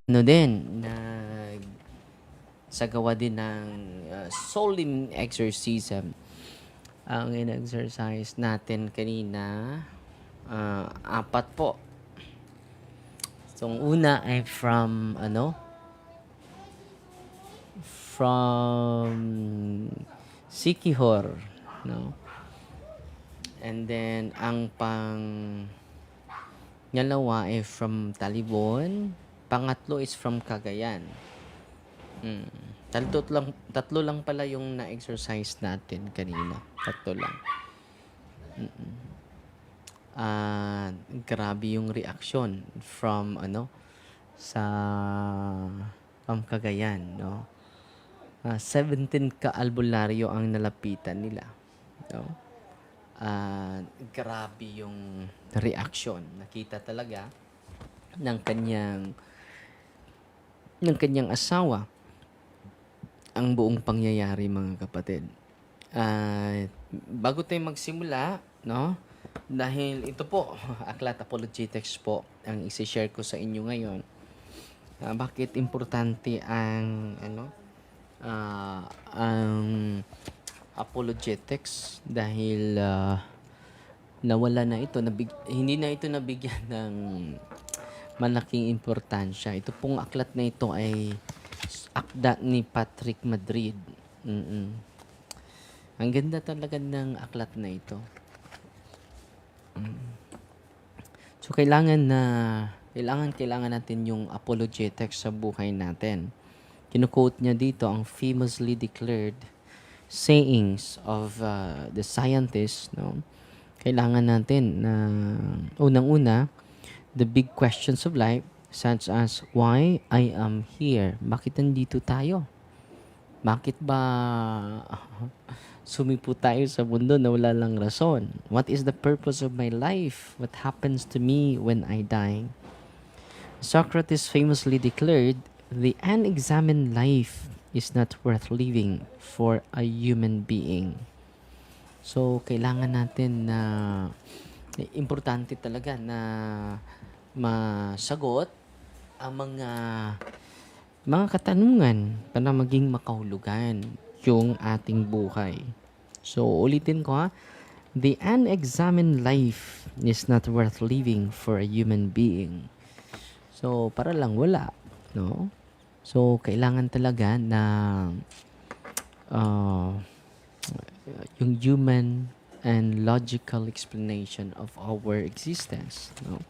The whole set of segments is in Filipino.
ano din, nagsagawa din ng solemn exorcism. Ang in-exercise natin kanina, apat po. So, ang una ay from Sikihor, no? And then, ang ngalawa ay from Talibon. Pangatlo is from Cagayan. Tatlo lang pala yung na-exercise natin kanina. Tatlo lang. Grabe yung reaction sa Cagayan, no? 17 ka-albularyo ang nalapitan nila, no? Grabe yung reaction. Nakita talaga ng kanyang asawa ang buong pangyayari, mga kapatid. Bago tayo magsimula, no? Dahil ito po, Aklat Apologetics po ang isi-share ko sa inyo ngayon. Bakit importante ang apologetics? Dahil nawala na ito, hindi na ito nabigyan ng malaking importansya. Ito pong aklat na ito ay akda ni Patrick Madrid. Ang ganda talaga ng aklat na ito. So, kailangan natin yung apologetics sa buhay natin. Kinu-quote niya dito ang famously declared sayings of the scientists, no? Kailangan natin na unang-una, the big questions of life, such as why I am here. Bakit nandito tayo? Bakit ba sumipo tayo sa mundo na wala lang rason? What is the purpose of my life? What happens to me when I die? Socrates famously declared, the unexamined life is not worth living for a human being. So, kailangan natin na importante talaga na masagot ang mga katanungan para maging makahulugan yung ating buhay. So, ulitin ko ha. The unexamined life is not worth living for a human being. So, para lang wala, no? So, kailangan talaga na yung human and logical explanation of our existence, no?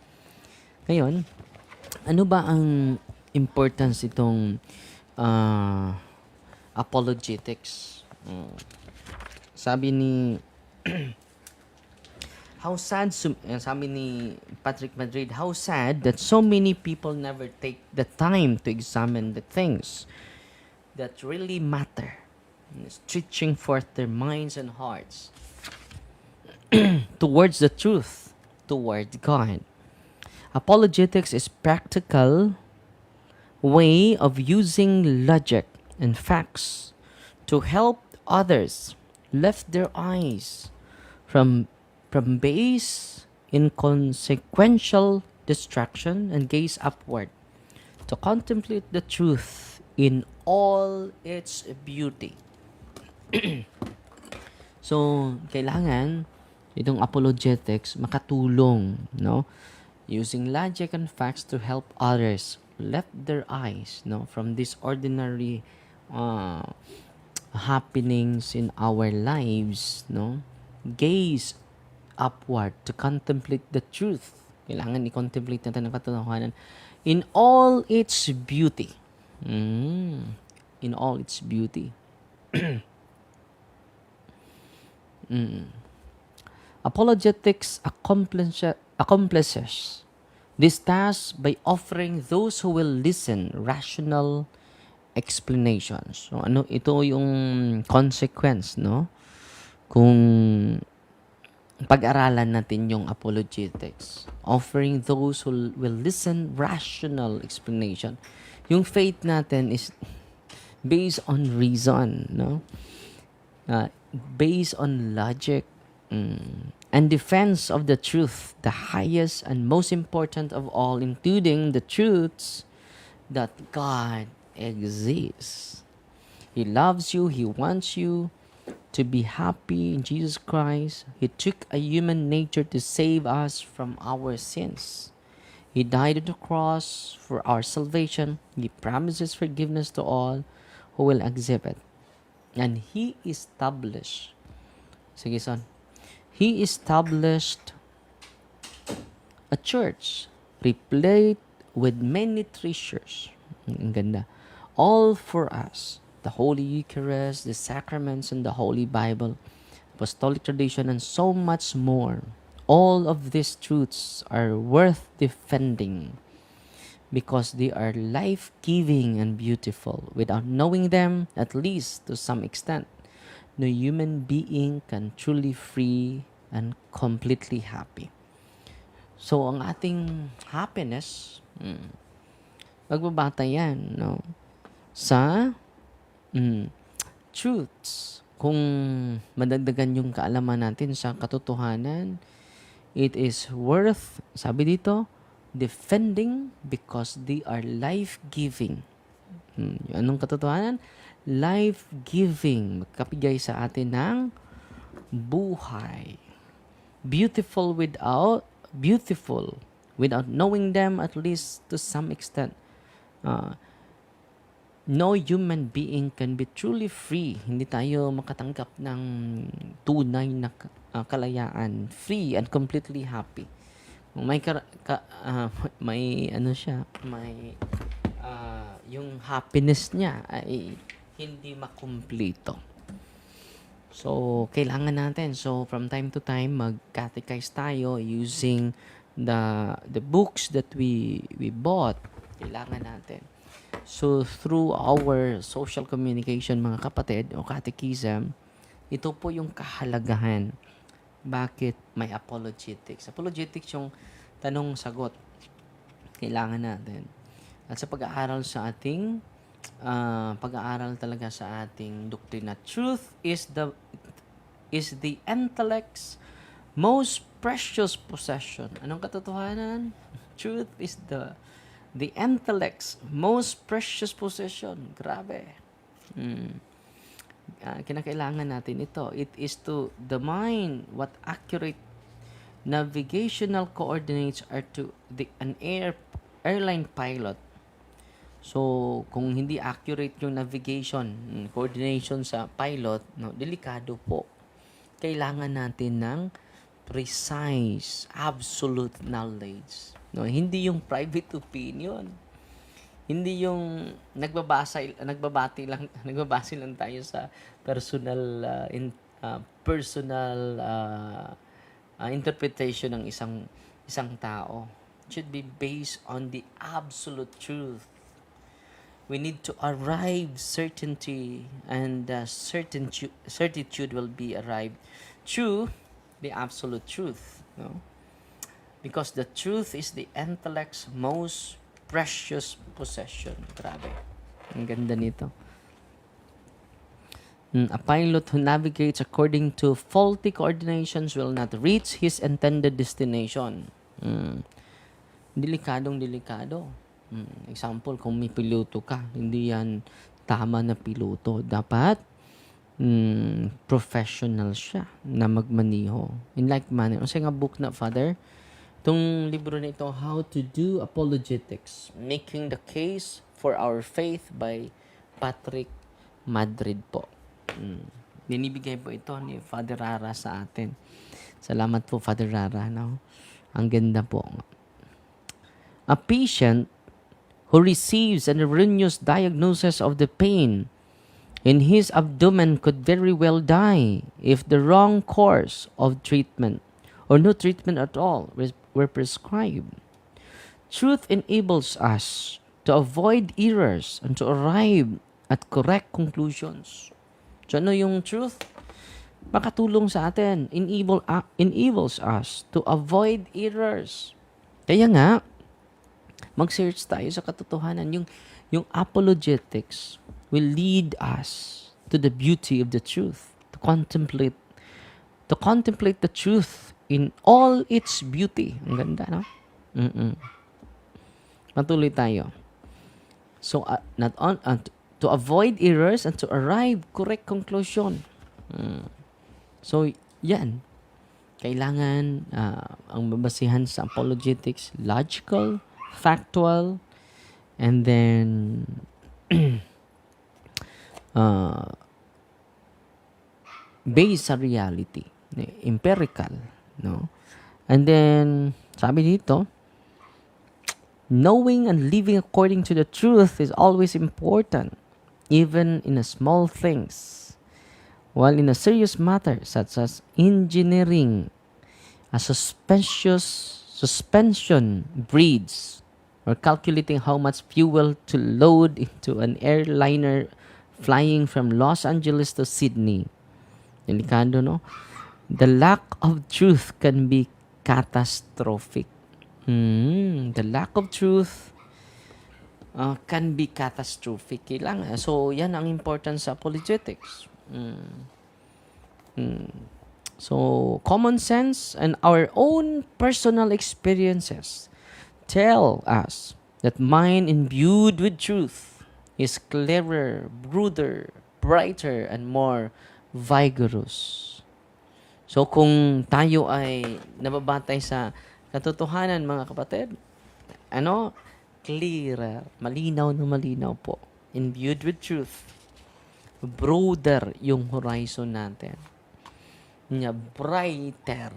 Ngayon, ano ba ang importance itong apologetics? Sabi ni sabi ni Patrick Madrid, how sad that so many people never take the time to examine the things that really matter, stretching forth their minds and hearts towards the truth, toward God. Apologetics is practical way of using logic and facts to help others lift their eyes from base inconsequential distraction and gaze upward to contemplate the truth in all its beauty. So, kailangan itong apologetics makatulong, no? Using logic and facts to help others lift their eyes, no, from these ordinary happenings in our lives, no? Gaze upward to contemplate the truth. Kailangan i-contemplate natin ang katotohanan in all its beauty. In all its beauty. Apologetics accomplishes this task by offering those who will listen rational explanations. So, ito yung consequence, no? Kung pag-aralan natin yung apologetics. Offering those who will listen rational explanation. Yung faith natin is based on reason, no? Based on logic, and defense of the truth, the highest and most important of all, including the truths that God exists. He loves you. He wants you to be happy in Jesus Christ. He took a human nature to save us from our sins. He died on the cross for our salvation. He promises forgiveness to all who will accept it. And He established, sige son, He established a church replete with many treasures. Ang ganda. All for us. The Holy Eucharist, the sacraments, and the Holy Bible, apostolic tradition, and so much more. All of these truths are worth defending because they are life-giving and beautiful. Without knowing them, at least to some extent, no human being can truly free and completely happy. So, ang ating happiness, magbabata yan, no? Sa truths. Kung madagdagan yung kaalaman natin sa katotohanan, it is worth, sabi dito, defending because they are life-giving. Anong katotohanan? Life-giving. Magkapigay sa atin ng buhay. Beautiful without knowing them, at least to some extent. No human being can be truly free. Hindi tayo makatanggap ng tunay na kalayaan, free and completely happy. May may ano siya, may yung happiness niya ay hindi makumpleto. So, kailangan natin. So, from time to time, mag-catechize tayo using the books that we bought. Kailangan natin. So, through our social communication, mga kapatid, o catechism, ito po yung kahalagahan. Bakit may apologetics? Apologetics yung tanong-sagot. Kailangan natin. At sa pag-aaral sa ating pag-aaral talaga sa ating doktrina. Truth is the intellect's most precious possession. Anong katotohanan? Truth is the intellect's most precious possession. Grabe. Kinakailangan natin ito. It is to the mind what accurate navigational coordinates are to an airline pilot. So, kung hindi accurate yung navigation, coordination sa pilot, no, delikado po. Kailangan natin ng precise, absolute knowledge. No, hindi yung private opinion. Hindi yung nagbabase lang tayo sa personal interpretation ng isang tao. It should be based on the absolute truth. We need to arrive certainty, and certitude will be arrived through the absolute truth. No? Because the truth is the intellect's most precious possession. Grabe. Ang ganda nito. A pilot who navigates according to faulty coordinations will not reach his intended destination. Delikado. Example, kung may piloto ka, hindi yan tama na piloto. Dapat professional siya na magmaniho. In like manner. Kasi nga book na, Father, itong libro na ito, How to Do Apologetics, Making the Case for Our Faith by Patrick Madrid po. Binibigay po ito ni Father Rara sa atin. Salamat po, Father Rara. No? Ang ganda po. A patient who receives an erroneous diagnosis of the pain in his abdomen could very well die if the wrong course of treatment or no treatment at all were prescribed. Truth enables us to avoid errors and to arrive at correct conclusions. So ano yung truth? Makatulong sa atin. Enables us to avoid errors. Kaya nga, mag-search tayo sa katotohanan. Yung apologetics will lead us to the beauty of the truth, to contemplate the truth in all its beauty. Ang ganda, no? Matuloy tayo. So, not on to avoid errors and to arrive correct conclusion. So, yan. Kailangan ang babasihan sa apologetics, logical, factual, and then uh, based sa reality, empirical, no? And then, sabi dito, knowing and living according to the truth is always important, even in a small things. While in a serious matter, such as engineering, a suspension breeds, or calculating how much fuel to load into an airliner flying from Los Angeles to Sydney. Delikado, no? The lack of truth can be catastrophic. The lack of truth can be catastrophic. Kailangan. So, yan ang importance sa apologetics. So, common sense and our own personal experiences tell us that mind imbued with truth is clearer, broader, brighter, and more vigorous. So, kung tayo ay nababatay sa katotohanan, mga kapatid, clearer, malinaw na malinaw po. Imbued with truth. Broader yung horizon natin. Brighter.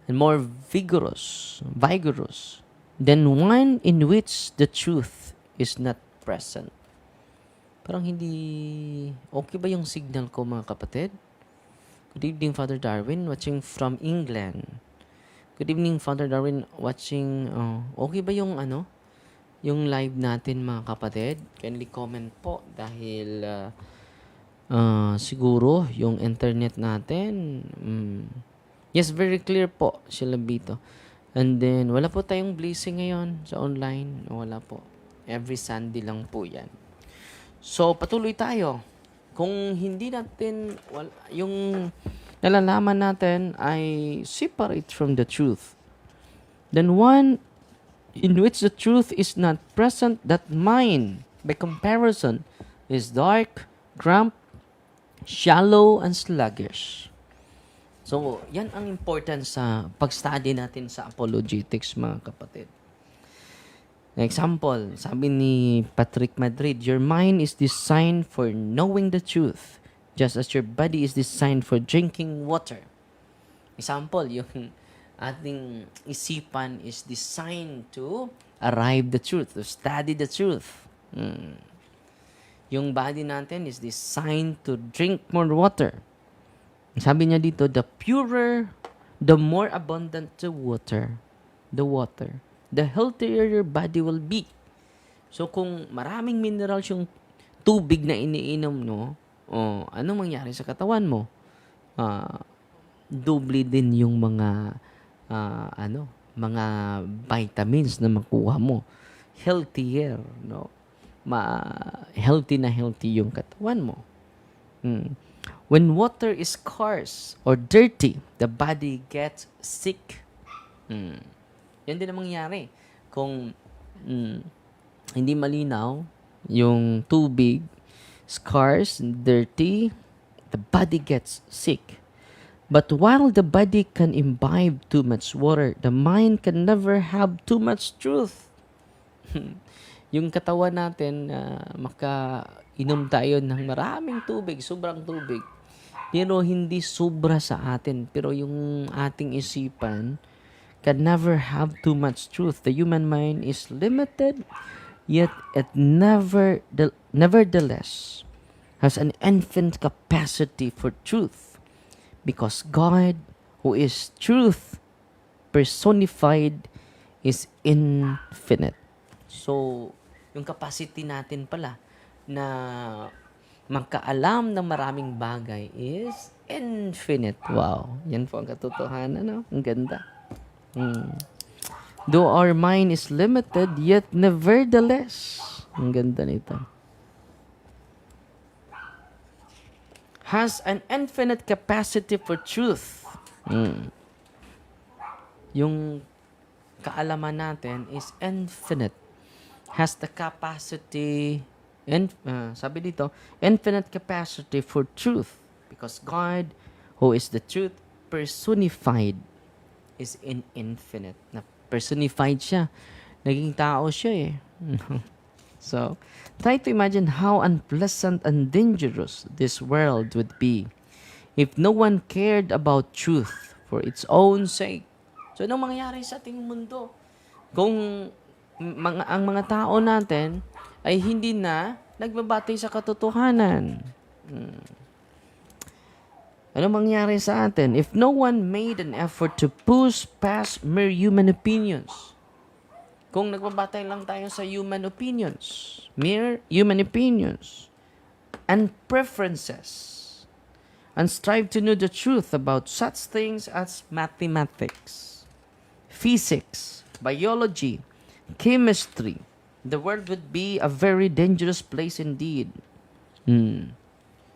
And more vigorous than one in which the truth is not present. Parang hindi, okay ba yung signal ko, mga kapatid? Good evening, Father Darwin, watching from England. Good evening, Father Darwin, watching, okay ba yung yung live natin, mga kapatid? Kindly comment po dahil siguro yung internet natin, yes, very clear po, sila Bito. And then, wala po tayong blessing ngayon sa online. Wala po. Every Sunday lang po yan. So, patuloy tayo. Kung hindi natin, yung nalalaman natin ay separate from the truth, then one in which the truth is not present, that mind, by comparison, is dark, cramped, shallow, and sluggish. So, yan ang importance sa pag-study natin sa apologetics, mga kapatid. Example, sabi ni Patrick Madrid, your mind is designed for knowing the truth, just as your body is designed for drinking water. Example, yung ating isipan is designed to arrive the truth, to study the truth. Yung body natin is designed to drink more water. Sabi niya dito, the purer, the more abundant the water, the healthier your body will be. So, kung maraming minerals yung tubig na iniinom, no, anong mangyari sa katawan mo? Doble din yung mga, mga vitamins na makuha mo. Healthier, no? Healthy na healthy yung katawan mo. When water is scarce or dirty, the body gets sick. Yan din ang mangyari. Kung hindi malinaw yung tubig, scarce, dirty, the body gets sick. But while the body can imbibe too much water, the mind can never have too much truth. Yung katawan natin, makainom tayo ng maraming tubig, sobrang tubig. Pero hindi sobra sa atin. Pero yung ating isipan can never have too much truth. The human mind is limited, yet it nevertheless has an infinite capacity for truth, because God, who is truth personified, is infinite. So, yung capacity natin pala na magkaalam ng maraming bagay is infinite. Wow. Yan po ang katotohanan, no? Ang ganda. Though our mind is limited, yet nevertheless, ang ganda nito, has an infinite capacity for truth. Yung kaalaman natin is infinite. has the capacity, and sabi dito, infinite capacity for truth. Because God, who is the truth personified, is infinite. Na personified siya. Naging tao siya eh. So, try to imagine how unpleasant and dangerous this world would be if no one cared about truth for its own sake. So, anong mangyayari sa ating mundo? Kung ang mga tao natin ay hindi na nagbabatay sa katotohanan. Ano mangyari sa atin if no one made an effort to push past mere human opinions? Kung nagbabatay lang tayo sa human opinions, mere human opinions, and preferences, and strive to know the truth about such things as mathematics, physics, biology, chemistry, the world would be a very dangerous place indeed.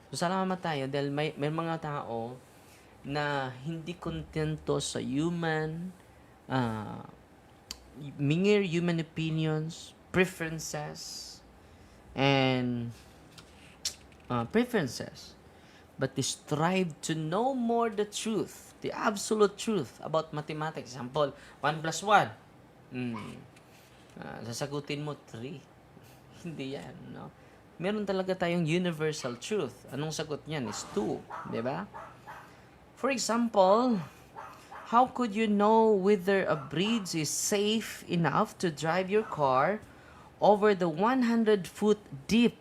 So, salamat tayo dahil may mga tao na hindi kontento sa mere human opinions, preferences, and but they strive to know more the truth, the absolute truth about mathematics. Example, 1 plus 1. Sasagutin mo 3. Hindi yan, no? Meron talaga tayong universal truth. Anong sagot niyan is 2, di ba? For example, how could you know whether a bridge is safe enough to drive your car over the 100-foot deep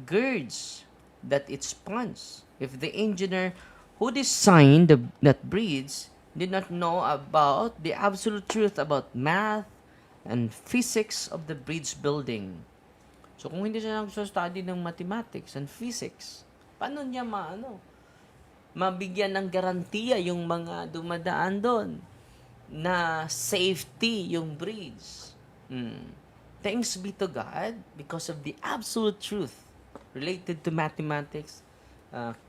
gorge that it spans if the engineer who designed that bridge did not know about the absolute truth about math and physics of the bridge building? So, kung hindi siya nagsa-study ng mathematics and physics, paano niya mabigyan ng garantiya yung mga dumadaan doon na safety yung bridge? Thanks be to God because of the absolute truth related to mathematics,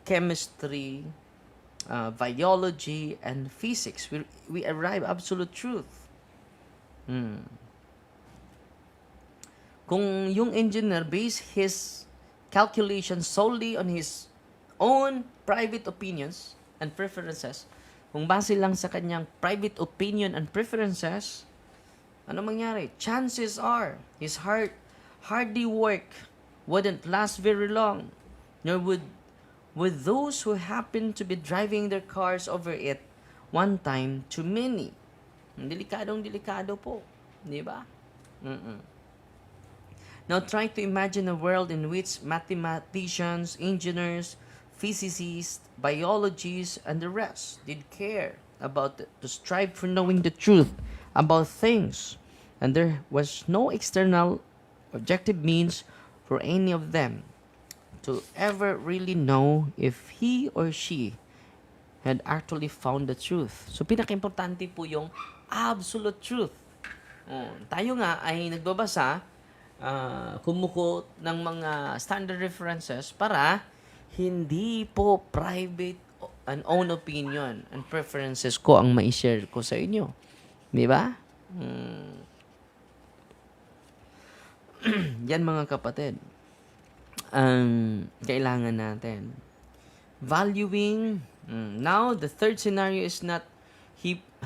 chemistry, biology, and physics. We arrive absolute truth. Kung yung engineer base his calculations solely on his own private opinions and preferences, kung base lang sa kanyang private opinion and preferences, ano mangyari? Chances are, his hardy work wouldn't last very long, nor would those who happen to be driving their cars over it one time too many. Delikadong-delikado po. Di ba? Now try to imagine a world in which mathematicians, engineers, physicists, biologists, and the rest did care about to strive for knowing the truth about things, and there was no external objective means for any of them to ever really know if he or she had actually found the truth. So, pinaka-importante po yung absolute truth. Tayo nga ay nagbabasa, kumukot ng mga standard references para hindi po private and own opinion and preferences ko ang ma-share ko sa inyo. Di ba? Yan mga kapatid. Ang kailangan natin. Valuing. Now, the third scenario is not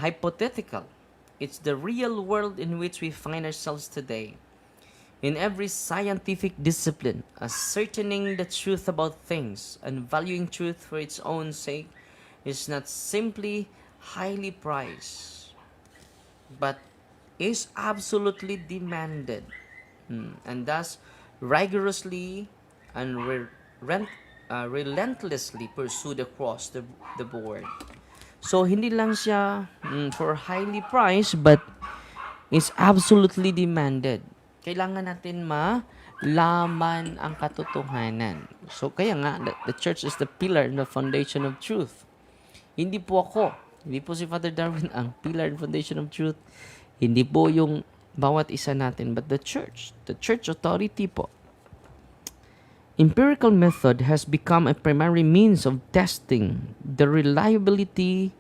hypothetical. It's the real world in which we find ourselves today. In every scientific discipline, ascertaining the truth about things and valuing truth for its own sake is not simply highly prized, but is absolutely demanded, and thus rigorously and relentlessly pursued across the board. So, hindi lang siya for highly prized, but is absolutely demanded. Kailangan natin malaman ang katotohanan. So, kaya nga, the church is the pillar and the foundation of truth. Hindi po ako, hindi po si Father Darwin ang pillar and foundation of truth. Hindi po yung bawat isa natin, but the church authority po. Empirical method has become a primary means of testing the reliability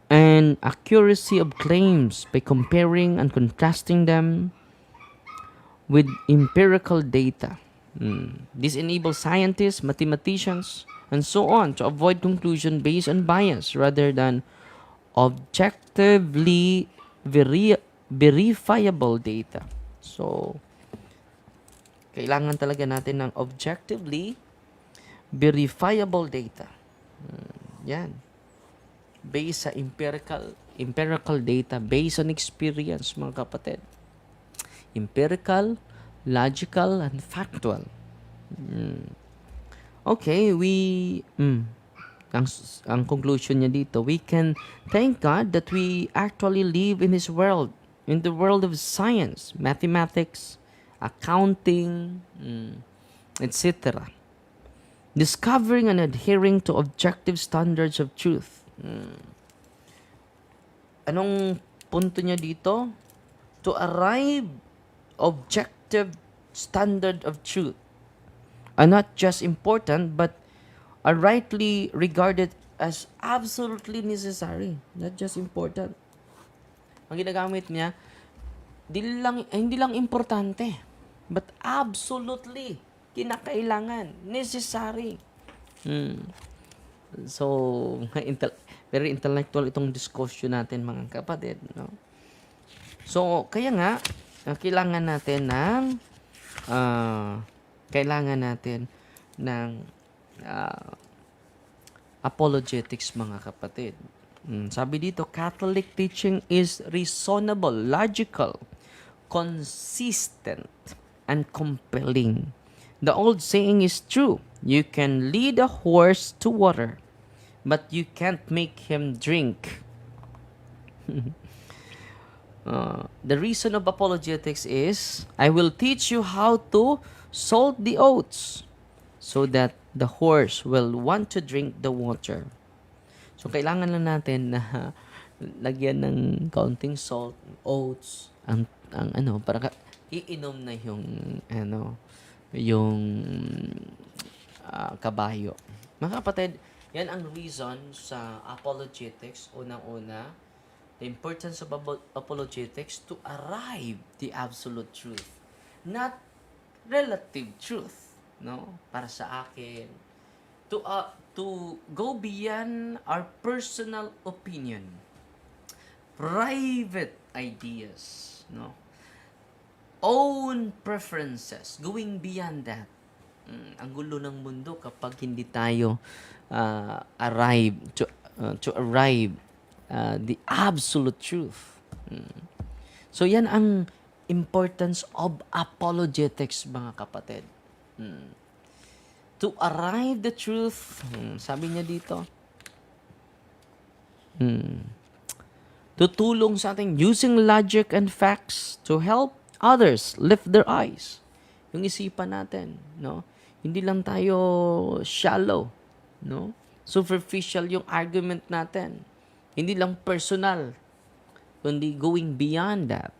and accuracy of claims by comparing and contrasting them with empirical data. This enables scientists, mathematicians, and so on to avoid conclusion based on bias rather than objectively verifiable data. So, kailangan talaga natin ng objectively verifiable data. Yan. Based sa empirical data, based on experience, mga kapatid. Empirical, logical, and factual. Okay, ang conclusion niya dito, we can thank God that we actually live in His world, in the world of science, mathematics, accounting, etc. Discovering and adhering to objective standards of truth. Anong punto niya dito? To arrive objective standard of truth are not just important but are rightly regarded as absolutely necessary. Not just important. Ang ginagamit niya, hindi lang importante, but absolutely kinakailangan, necessary. So, very intellectual itong discussion natin, mga kapatid, no? So, kaya nga, kailangan natin ng apologetics, mga kapatid. Sabi dito, Catholic teaching is reasonable, logical, consistent, and compelling. The old saying is true. You can lead a horse to water, but you can't make him drink. The reason of apologetics is, I will teach you how to salt the oats so that the horse will want to drink the water. So, kailangan lang natin na lagyan ng counting salt, oats, ang para iinom na yung kabayo. Mga kapatid, yan ang reason sa apologetics. Unang-una, the importance of apologetics to arrive the absolute truth, not relative truth, no? Para sa akin, to go beyond our personal opinion, private ideas, no? Own preferences, going beyond that. Ang gulo ng mundo kapag hindi tayo arrive the absolute truth. So yan ang importance of apologetics, mga kapatid. To arrive the truth, sabi niya dito, tutulong sa ating using logic and facts to help others lift their eyes. Yung isipan natin, no? Hindi lang tayo shallow, no? Superficial yung argument natin. Hindi lang personal, kundi going beyond that.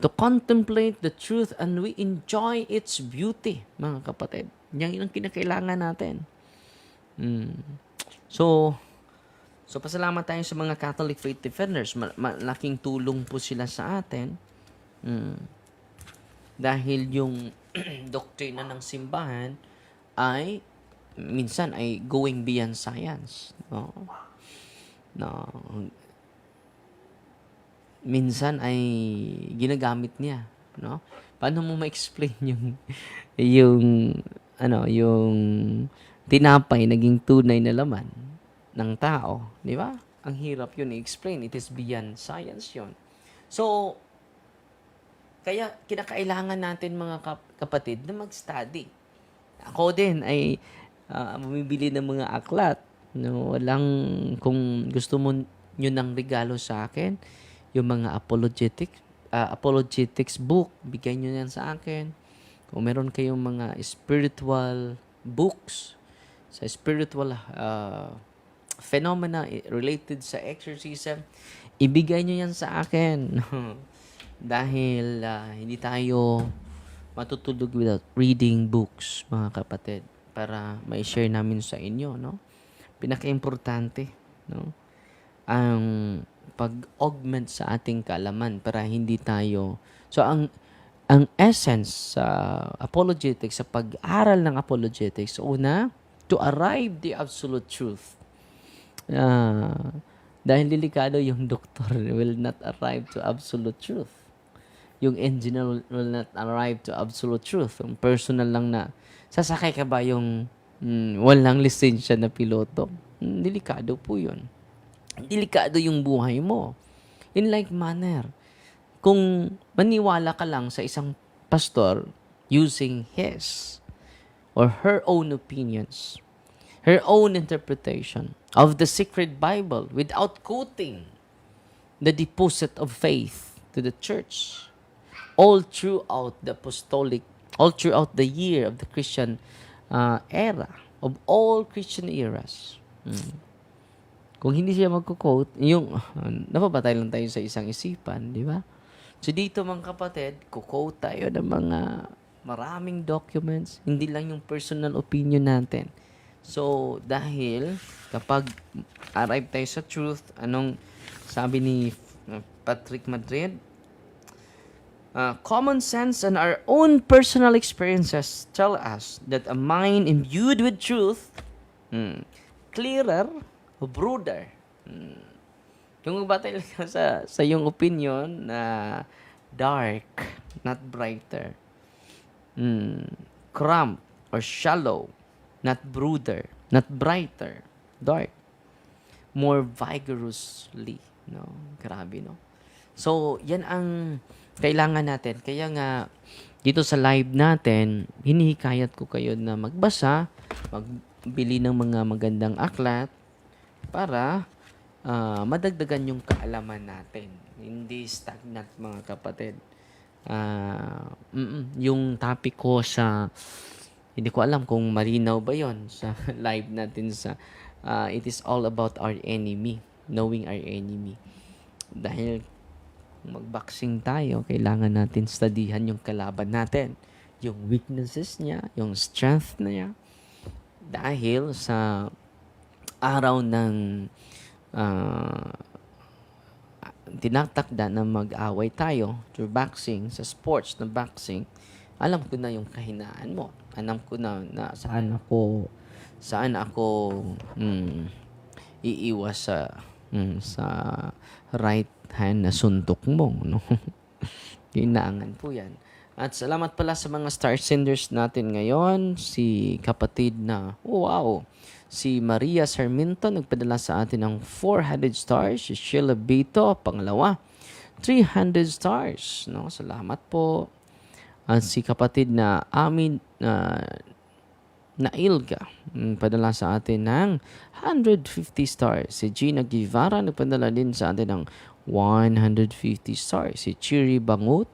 To contemplate the truth and we enjoy its beauty, mga kapatid. Yan ang kinakailangan natin. So pasalamat tayo sa mga Catholic faith defenders. Malaking tulong po sila sa atin. Dahil yung doktrina ng simbahan ay minsan ay going beyond science. Minsan ay ginagamit niya, no? Paano mo ma-explain yung tinapay naging tunay na laman ng tao, di ba? Ang hirap yun i-explain. It is beyond science yun. So, kaya kinakailangan natin, mga kapatid, na mag-study. Ako din ay bumibili ng mga aklat. No, kung gusto mo nyo ng regalo sa akin, yung mga apologetics book, bigay nyo yan sa akin. Kung meron kayong mga spiritual books, sa spiritual phenomena related sa exorcism, ibigay nyo yan sa akin. Dahil hindi tayo matutulog without reading books, mga kapatid, para ma-share namin sa inyo, no? Pinaka-importante, no? Ang pag-augment sa ating kaalaman para hindi tayo. So ang essence sa apologetics, sa pag-aral ng apologetics, una, to arrive the absolute truth. Dahil delikado yung doktor will not arrive to absolute truth. Yung engineer will not arrive to absolute truth. Yung personal lang na, sasakay ka ba yung walang lisensya na piloto? Delikado po yun. Delikado yung buhay mo. In like manner, kung maniwala ka lang sa isang pastor using his or her own opinions, her own interpretation of the sacred Bible without quoting the deposit of faith to the church, all throughout the apostolic, all throughout the year of the Christian era, of all Christian eras. Kung hindi siya magko-quote, yung napabatay lang tayo sa isang isipan, di ba? So dito mga kapatid, quote tayo ng mga maraming documents, hindi lang yung personal opinion natin. So dahil kapag arrive tayo sa truth, anong sabi ni Patrick Madrid? Common sense and our own personal experiences tell us that a mind imbued with truth, clearer, broader. Kung magbatay lang ka sa yung opinion na dark, not brighter. Cramped or shallow, not broader, not brighter, dark. More vigorously, no? Grabe, no? So, yan ang kailangan natin. Kaya nga, dito sa live natin, hinihikayat ko kayo na magbasa, magbili ng mga magandang aklat para madagdagan yung kaalaman natin. Hindi stagnant, mga kapatid. Yung topic ko sa, hindi ko alam kung malinaw ba yon sa live natin sa, it is all about our enemy, knowing our enemy. Dahil mag-boxing tayo, kailangan natin studyhan yung kalaban natin, yung weaknesses niya, yung strength niya. Dahil sa araw ng tinatakda na mag-away tayo through boxing, sa sports na boxing, alam ko na yung kahinaan mo. Alam ko na saan ako iiwas sa right hand na suntok mo, no? Kinaangan po yan. At salamat pala sa mga star senders natin ngayon. Si kapatid na, wow, si Maria Sarmiento, nagpadala sa atin ng 400 stars. Si Sheila Bito, pangalawa, 300 stars. No? Salamat po. At si kapatid na Amin na Ilga, nagpadala sa atin ng 150 stars. Si Gina Guevara, nagpadala din sa atin ng 150 stars. Si Chiri Bangut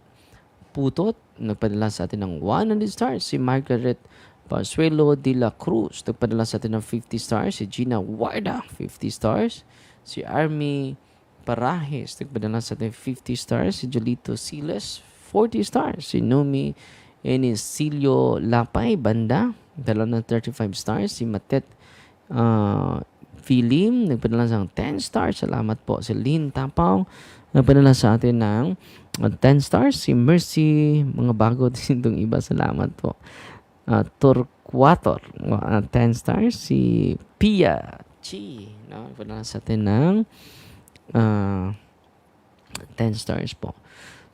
Putot, nagpadala sa atin ng 100 stars. Si Margaret Pasuelo de la Cruz, nagpadala sa atin ng 50 stars. Si Gina Warda, 50 stars. Si Army Parajes, nagpadala sa atin 50 stars. Si Jolito Siles, 40 stars. Si Nomi Enicilio Lapay Banda, nagpadala ng 35 stars. Si Matet Philim, nagpadala ng 10 stars. Salamat po. Si Lynn Tapang, nagpadala sa atin ng 10 stars. Si Mercy, mga bago din itong iba. Salamat po. Turquator, 10 stars. Si Pia Chi, no? Nagpadala sa atin ng 10 stars po.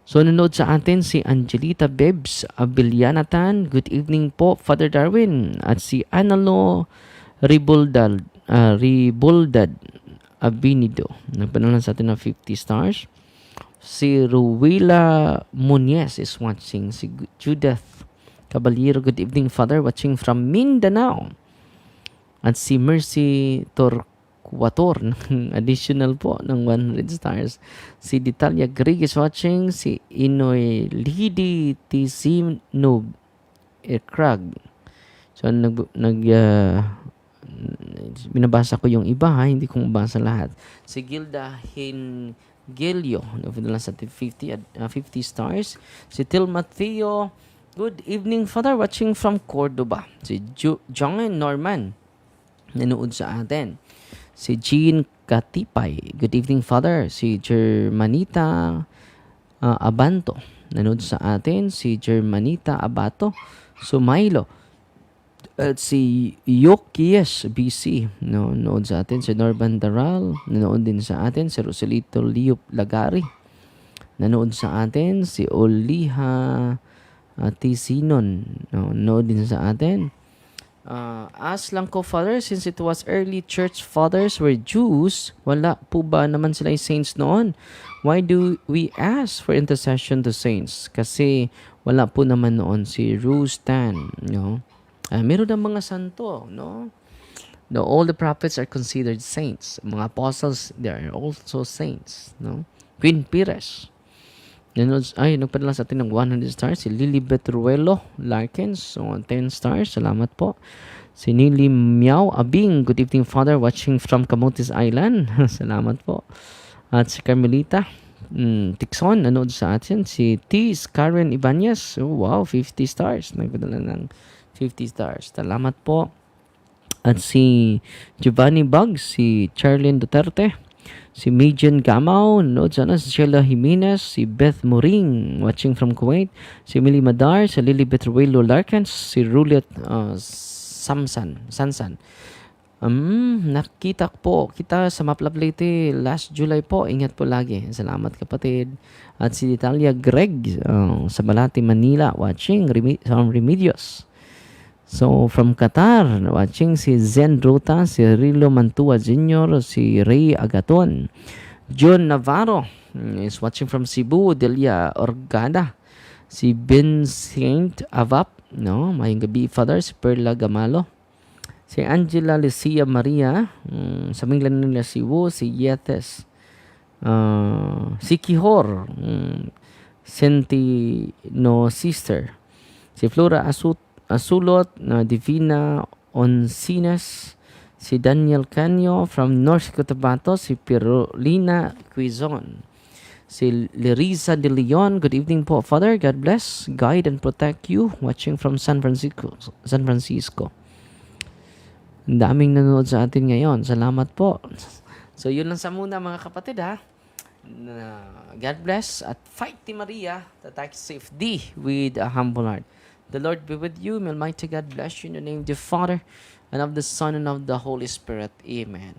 So, nanood sa atin si Angelita Bebs Abilianatan. Good evening po, Father Darwin. At si Analo Riboldad Abinido, nagpadala sa atin ng 50 stars. Si Ruwila Muñez is watching. Si Judith Caballero, good evening, Father, watching from Mindanao. At si Mercy Torquator, additional po ng 100 stars. Si Ditalia Grig is watching. Si Inoy Lidi Tizino Krag. So, binabasa ko yung iba, hindi ko mabasa lahat. Si Gilda Hingelio, nagpadala sa 50 stars. Si Tilma Theo, good evening, Father, watching from Cordoba. Si John Norman, nanood sa atin. Si Jean Katipay. Good evening, Father. Si Germanita Abanto. Nanood sa atin. Si Germanita Abato. Sumailo. At si Yokies BC. No, nanood sa atin. Si Norban Daral. Nanood din sa atin. Si Roselito Liop Lagari. Nanood sa atin. Si Oliha Tisinon. No, nanood din sa atin. Ask lang ko, Father, since it was early church fathers were Jews, wala po ba naman sila saints noon? Why do we ask for intercession to saints? Kasi wala po naman noon si Rustan, no? Meron ng mga santo, no? No, all the prophets are considered saints. Mga apostles, they are also saints, no? Queen Pires. Nagpadala sa atin ng 100 stars. Si Lilibet Ruelo Larkins. So, 10 stars. Salamat po. Si Nili Miao Abing. Good evening, Father. Watching from Camotes Island. Salamat po. At si Carmelita Tixon. Nanood sa atin. Si Tis Karen Ibanez. Oh, wow, 50 stars. Nagpadala ng 50 stars. Salamat po. At si Giovanni Bugs. Si Charlene Duterte. Si Majan Gamao, nanood sana. Si Sheila Jimenez, si Beth Moring, watching from Kuwait. Si Millie Madar, si Lilibet Ruelo Larkins, si Ruliet Sansan. Nakita po kita sa Maplap Leyte last July po. Ingat po lagi. Salamat kapatid. At si Italia Greg sa Balati, Manila, watching from Remedios. So, from Qatar, watching si Zen Ruta, si Rilo Mantua Jr., si Ray Agaton. John Navarro is watching from Cebu, Delia Orgada. Si Vincent Avap, no? Mayong gabi, Father. Si Perla Gamalo. Si Angela Licia Maria, sa Minglan nila Cebu, si Yetes. Si Kihor, Sentino Sister. Si Flora Asulot na Divina Oncines, si Daniel Canyo from North Cotabato, si Pirolina Quizon, si Lerisa de Leon. Good evening po, Father. God bless, guide and protect you. Watching from San Francisco. Ang daming nanonood sa atin ngayon. Salamat po. So yun lang sa muna mga kapatid ha. God bless at fight Team Maria that I save thee with a humble heart. The Lord be with you. May Almighty God bless you in the name of the Father, and of the Son, and of the Holy Spirit. Amen.